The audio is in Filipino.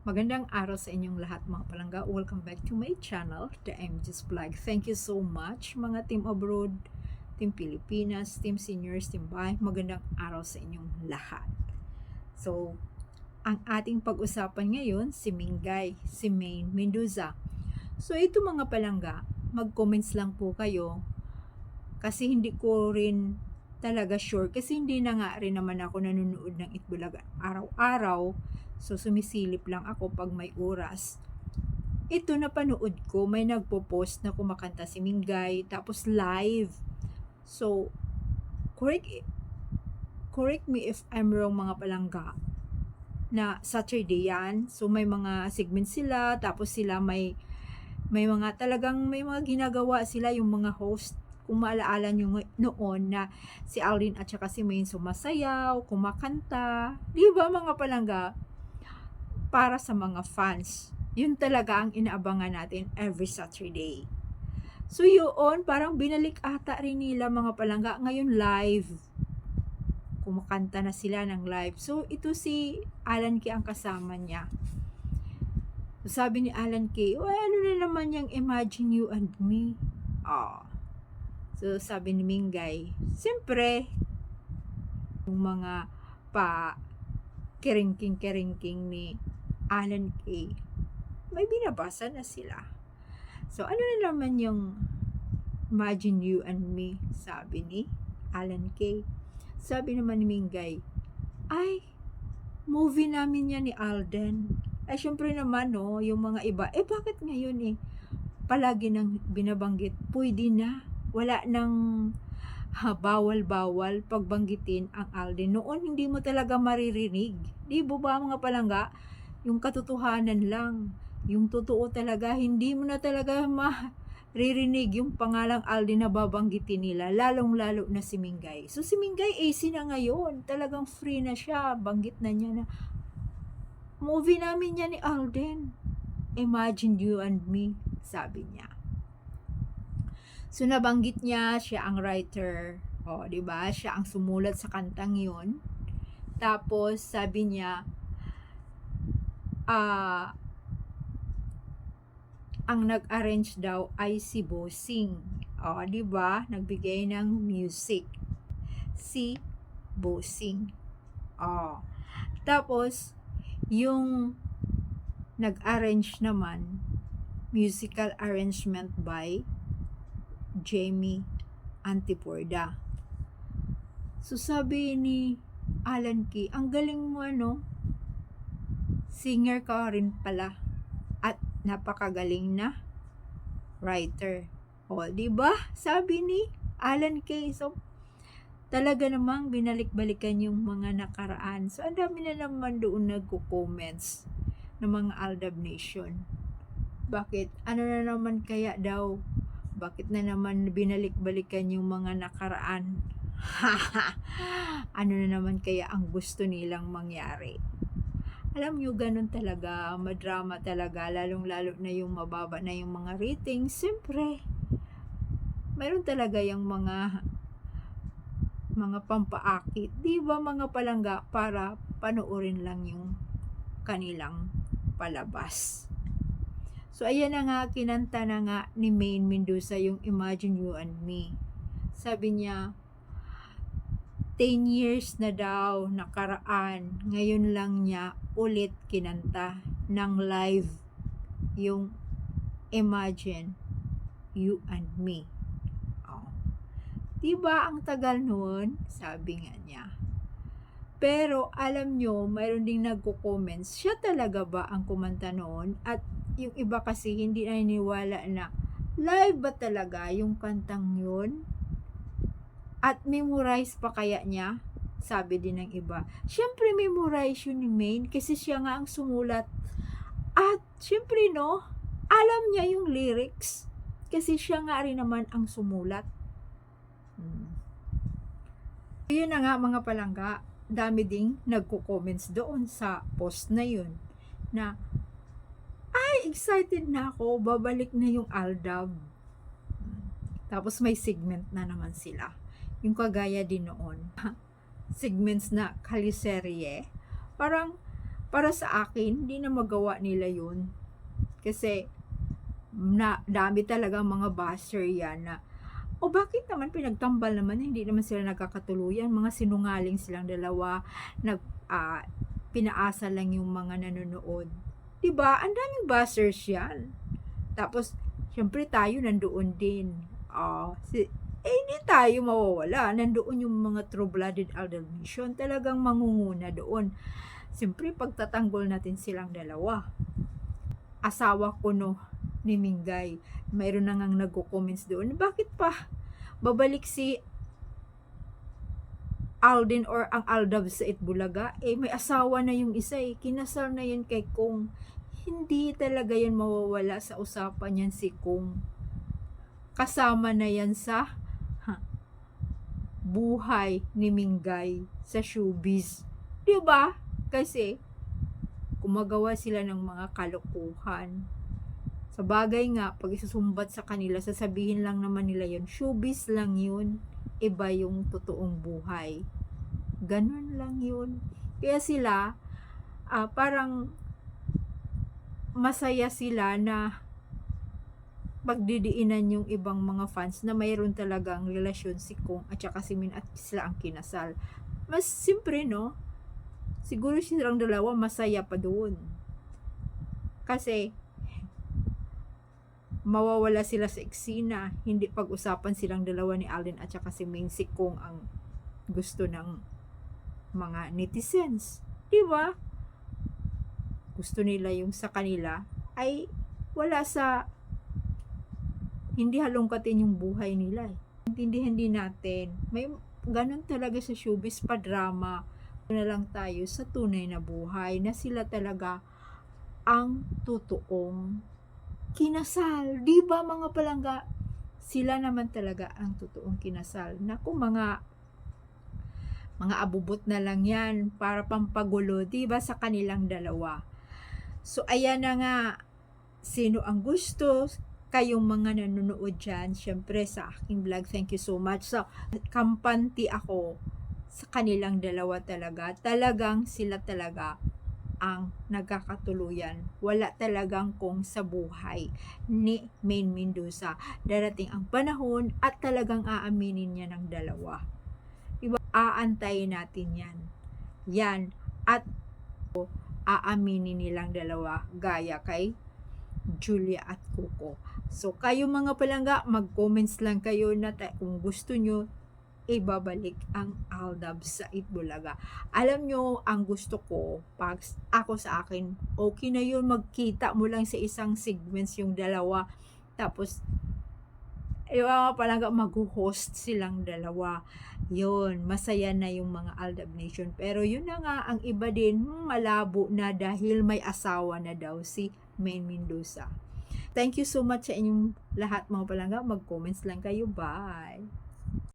Magandang araw sa inyong lahat mga palangga. Welcome back to my channel, The MG's Vlog. Thank you so much mga team abroad, team Pilipinas, team seniors, team bahay. Magandang araw sa inyong lahat. So, ang ating pag-usapan ngayon, si Mingay, si Maine Mendoza. So, ito mga palangga, mag-comments lang po kayo kasi hindi ko rin talaga sure kasi hindi na nga rin naman ako nanonood ng Itbulaga araw-araw. So, sumisilip lang ako pag may oras. Ito napanood ko, may nagpo-post na kumakanta si Mingay, tapos live. So, correct me if I'm wrong mga palangga, na Saturday yan. So, may mga segments sila, tapos sila may mga ginagawa sila yung mga host. Kung maalaala nyo noon na si Alvin at saka si Maine sumasayaw, kumakanta. Di ba mga palangga? Para sa mga fans. Yun talaga ang inaabangan natin every Saturday. So yun, parang binalik ata rin nila mga palangga ngayon live. Kumakanta na sila ng live. So ito si Alan Kay ang kasama niya. So, sabi ni Alan Kay, ano na naman yung Imagine You and Me? So sabi ni Mingay, siyempre, yung mga pa keringking ni Alan Kay, may binabasa na sila. So, ano na naman yung Imagine You and Me, sabi ni Alan Kay. Sabi naman ni Mingay, ay, movie namin yan ni Alden. Ay, syempre naman, no, yung mga iba, bakit ngayon palagi nang binabanggit, pwede na, wala nang bawal-bawal pagbanggitin ang Alden. Noon, hindi mo talaga maririnig. Di ba mga palangga? Yung katotohanan lang. Yung totoo talaga, hindi mo na talaga maririnig yung pangalang Alden na babanggitin nila. Lalong-lalo na si Mingay. So si Mingay, AC na ngayon. Talagang free na siya. Banggit na niya na, movie namin yan ni Alden. Imagine You and Me, sabi niya. So nabanggit niya, siya ang writer. Di ba? Siya ang sumulat sa kantang 'yon. Tapos sabi niya, ang nag-arrange daw ay si Bossing. Di ba? Nagbigay ng music si Bossing. Tapos yung nag-arrange naman, musical arrangement by Jamie Antiporda. So sabi ni Alan Kay, ang galing mo singer ka rin pala at napakagaling na writer. Di ba? Sabi ni Alan Kay. So talaga namang binalik-balikan yung mga nakaraan. So ang dami na naman doon nagko-comments ng mga Aldab Nation. Bakit? Ano na naman kaya daw? Bakit na naman binalik-balikan yung mga nakaraan? Ano na naman kaya ang gusto nilang mangyari? Alam nyo, ganun talaga, madrama talaga, lalong-lalo na yung mababa na yung mga ratings. Siyempre, mayroon talaga yung mga pampaakit, di ba mga palangga, para panoorin lang yung kanilang palabas. So, ayan na nga, kinanta na nga ni Maine Mendoza yung Imagine You and Me. Sabi niya, 10 years na daw nakaraan, ngayon lang niya ulit kinanta ng live yung Imagine You and Me. Diba ang tagal noon? Sabi nga niya. Pero alam nyo, mayroon ding nagko-comments, siya talaga ba ang kumanta noon? At yung iba kasi hindi naniniwala na live ba talaga yung kantang yun? At memorize pa kaya niya? Sabi din ng iba. Siyempre memorize yun ni Maine kasi siya nga ang sumulat. At siyempre alam niya yung lyrics kasi siya nga rin naman ang sumulat. Yun na nga mga palangga, dami ding nagko-comments doon sa post na yun na excited na ako, babalik na yung Aldab. Tapos may segment na naman sila. Yung kagaya din noon. Segments na kaliserye. Parang Para sa akin, hindi na magawa nila yun. Kasi, dami talaga mga basher yan na, o bakit naman pinagtambal naman, hindi naman sila nagkakatuluyan, mga sinungaling silang dalawa, ah, pinaasa lang yung mga nanonood. Diba? Ang daming bashers yan. Tapos, syempre tayo nandoon din. Hindi tayo mawawala. Nandoon yung mga true-blooded Aldab Nation. Talagang mangunguna doon. Siyempre, pagtatanggol natin silang dalawa. Asawa ko no, ni Mingay. Mayroon na ngang nagko-comments doon. Bakit pa babalik si Alden or ang Aldab sa Itbulaga? May asawa na yung isa Kinasal na yun kay Kong. Hindi talaga yan mawawala sa usapan yan si Kong. Kasama na yan sa buhay ni Mingay sa showbiz. Diba? Kasi, gumagawa sila ng mga kalokohan. Sa bagay nga, pag isusumbat sa kanila, sasabihin lang naman nila yun, showbiz lang yun, iba yung totoong buhay. Ganun lang yun. Kaya sila, parang masaya sila na pagdidiinan yung ibang mga fans na mayroon talagang relasyon si Kong at saka si Min at sila ang kinasal. Mas simpre, no? Siguro silang dalawa masaya pa doon. Kasi mawawala sila sa eksena. Hindi pag-usapan silang dalawa ni Alden at saka si Ming, si Kong ang gusto ng mga netizens. Diba? Gusto nila yung sa kanila ay wala sa hindi halongkatin yung buhay nila. Intindihan din natin. May ganun talaga sa showbiz pa drama. Na lang tayo sa tunay na buhay na sila talaga ang totoong kinasal. Di ba mga palangga? Sila naman talaga ang totoong kinasal. Naku, mga abubot na lang yan para pampagulo, di ba, sa kanilang dalawa. So, ayan na nga. Sino ang gusto? Kayong mga nanonood dyan, syempre sa aking vlog, thank you so much. So, kampante ako sa kanilang dalawa talaga. Talagang sila talaga ang nagkakatuluyan. Wala talagang kung sa buhay ni Maine Mendoza. Darating ang panahon at talagang aaminin niya ng dalawa. Diba? Aantayin natin yan. Yan. At aaminin nilang dalawa gaya kay Julia at Coco. So, kayo mga palangga, mag-comments lang kayo na kung gusto nyo ibabalik ang Aldab sa Itbulaga. Alam nyo, ang gusto ko, pag ako sa akin, okay na yun, magkita mo lang sa isang segments yung dalawa. Tapos, yung mga palangga, mag-host silang dalawa. Yun, masaya na yung mga Aldab Nation. Pero yun na nga, ang iba din, malabo na dahil may asawa na daw si Maine Mendoza. Thank you so much sa inyong lahat mga palangga. Mag-comments lang kayo. Bye!